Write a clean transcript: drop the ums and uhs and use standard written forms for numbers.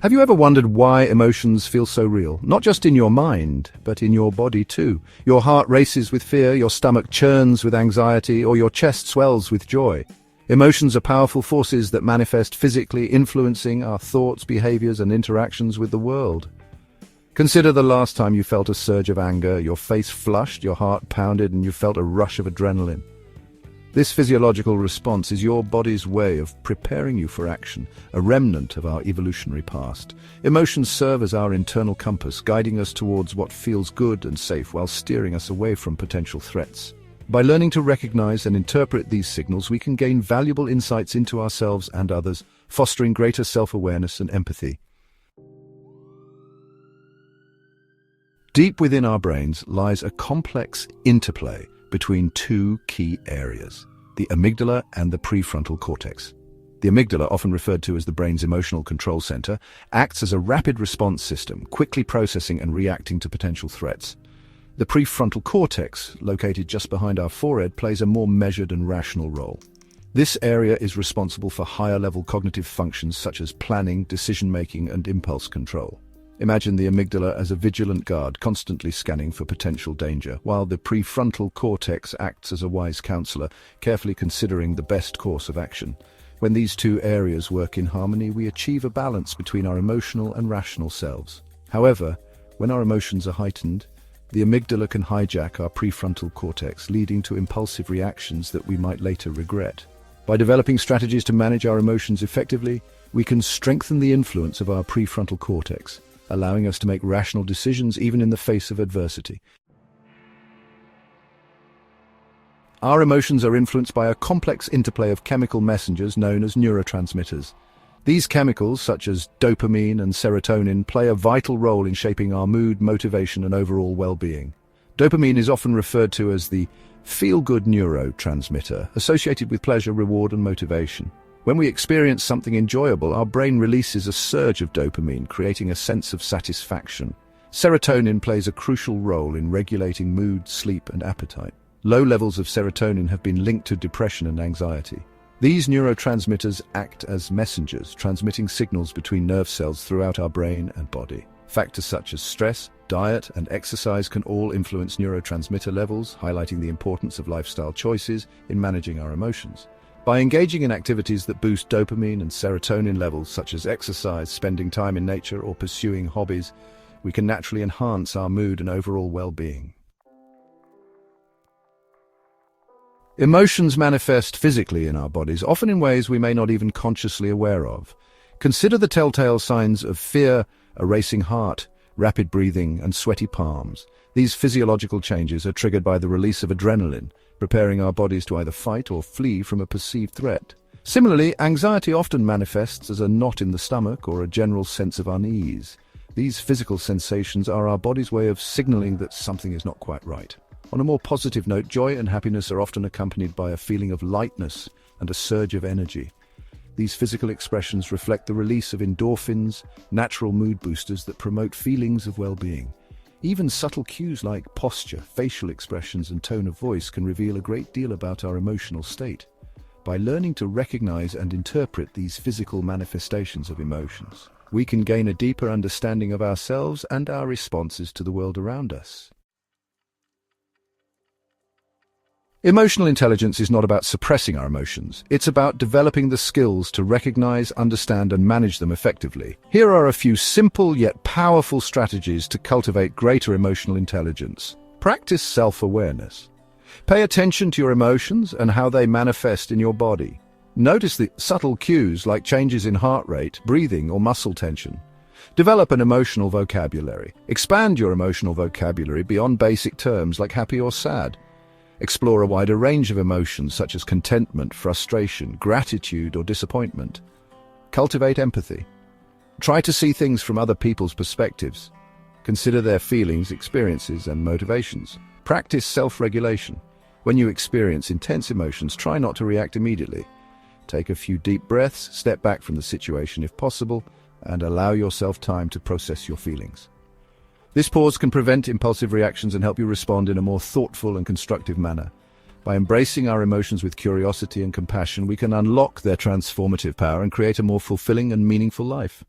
Have you ever wondered why emotions feel so real? Not just in your mind, but in your body too. Your heart races with fear, your stomach churns with anxiety, or your chest swells with joy. Emotions are powerful forces that manifest physically, influencing our thoughts, behaviors, and interactions with the world. Consider the last time you felt a surge of anger, your face flushed, your heart pounded, and you felt a rush of adrenaline. This physiological response is your body's way of preparing you for action, a remnant of our evolutionary past. Emotions serve as our internal compass, guiding us towards what feels good and safe while steering us away from potential threats. By learning to recognize and interpret these signals, we can gain valuable insights into ourselves and others, fostering greater self-awareness and empathy. Deep within our brains lies a complex interplay between two key areas, the amygdala and the prefrontal cortex. The amygdala, often referred to as the brain's emotional control center, acts as a rapid response system, quickly processing and reacting to potential threats. The prefrontal cortex, located just behind our forehead, plays a more measured and rational role. This area is responsible for higher-level cognitive functions such as planning, decision-making, and impulse control. Imagine the amygdala as a vigilant guard, constantly scanning for potential danger, while the prefrontal cortex acts as a wise counselor, carefully considering the best course of action. When these two areas work in harmony, we achieve a balance between our emotional and rational selves. However, when our emotions are heightened, the amygdala can hijack our prefrontal cortex, leading to impulsive reactions that we might later regret. By developing strategies to manage our emotions effectively, we can strengthen the influence of our prefrontal cortex, allowing us to make rational decisions even in the face of adversity. Our emotions are influenced by a complex interplay of chemical messengers known as neurotransmitters. These chemicals, such as dopamine and serotonin, play a vital role in shaping our mood, motivation, and overall well-being. Dopamine is often referred to as the feel-good neurotransmitter, associated with pleasure, reward, and motivation. When we experience something enjoyable, our brain releases a surge of dopamine, creating a sense of satisfaction. Serotonin plays a crucial role in regulating mood, sleep, and appetite. Low levels of serotonin have been linked to depression and anxiety. These neurotransmitters act as messengers, transmitting signals between nerve cells throughout our brain and body. Factors such as stress, diet, and exercise can all influence neurotransmitter levels, highlighting the importance of lifestyle choices in managing our emotions. By engaging in activities that boost dopamine and serotonin levels, such as exercise, spending time in nature, or pursuing hobbies, we can naturally enhance our mood and overall well-being. Emotions manifest physically in our bodies, often in ways we may not even consciously aware of. Consider the telltale signs of fear: a racing heart, rapid breathing, and sweaty palms. These physiological changes are triggered by the release of adrenaline, preparing our bodies to either fight or flee from a perceived threat. Similarly, anxiety often manifests as a knot in the stomach or a general sense of unease. These physical sensations are our body's way of signaling that something is not quite right. On a more positive note, joy and happiness are often accompanied by a feeling of lightness and a surge of energy. These physical expressions reflect the release of endorphins, natural mood boosters that promote feelings of well-being. Even subtle cues like posture, facial expressions, and tone of voice can reveal a great deal about our emotional state. By learning to recognize and interpret these physical manifestations of emotions, we can gain a deeper understanding of ourselves and our responses to the world around us. Emotional intelligence is not about suppressing our emotions. It's about developing the skills to recognize, understand, and manage them effectively. Here are a few simple yet powerful strategies to cultivate greater emotional intelligence. Practice self-awareness. Pay attention to your emotions and how they manifest in your body. Notice the subtle cues like changes in heart rate, breathing, or muscle tension. Develop an emotional vocabulary. Expand your emotional vocabulary beyond basic terms like happy or sad. Explore a wider range of emotions such as contentment, frustration, gratitude, or disappointment. Cultivate empathy. Try to see things from other people's perspectives. Consider their feelings, experiences, and motivations. Practice self-regulation. When you experience intense emotions, try not to react immediately. Take a few deep breaths, step back from the situation if possible, and allow yourself time to process your feelings. This pause can prevent impulsive reactions and help you respond in a more thoughtful and constructive manner. By embracing our emotions with curiosity and compassion, we can unlock their transformative power and create a more fulfilling and meaningful life.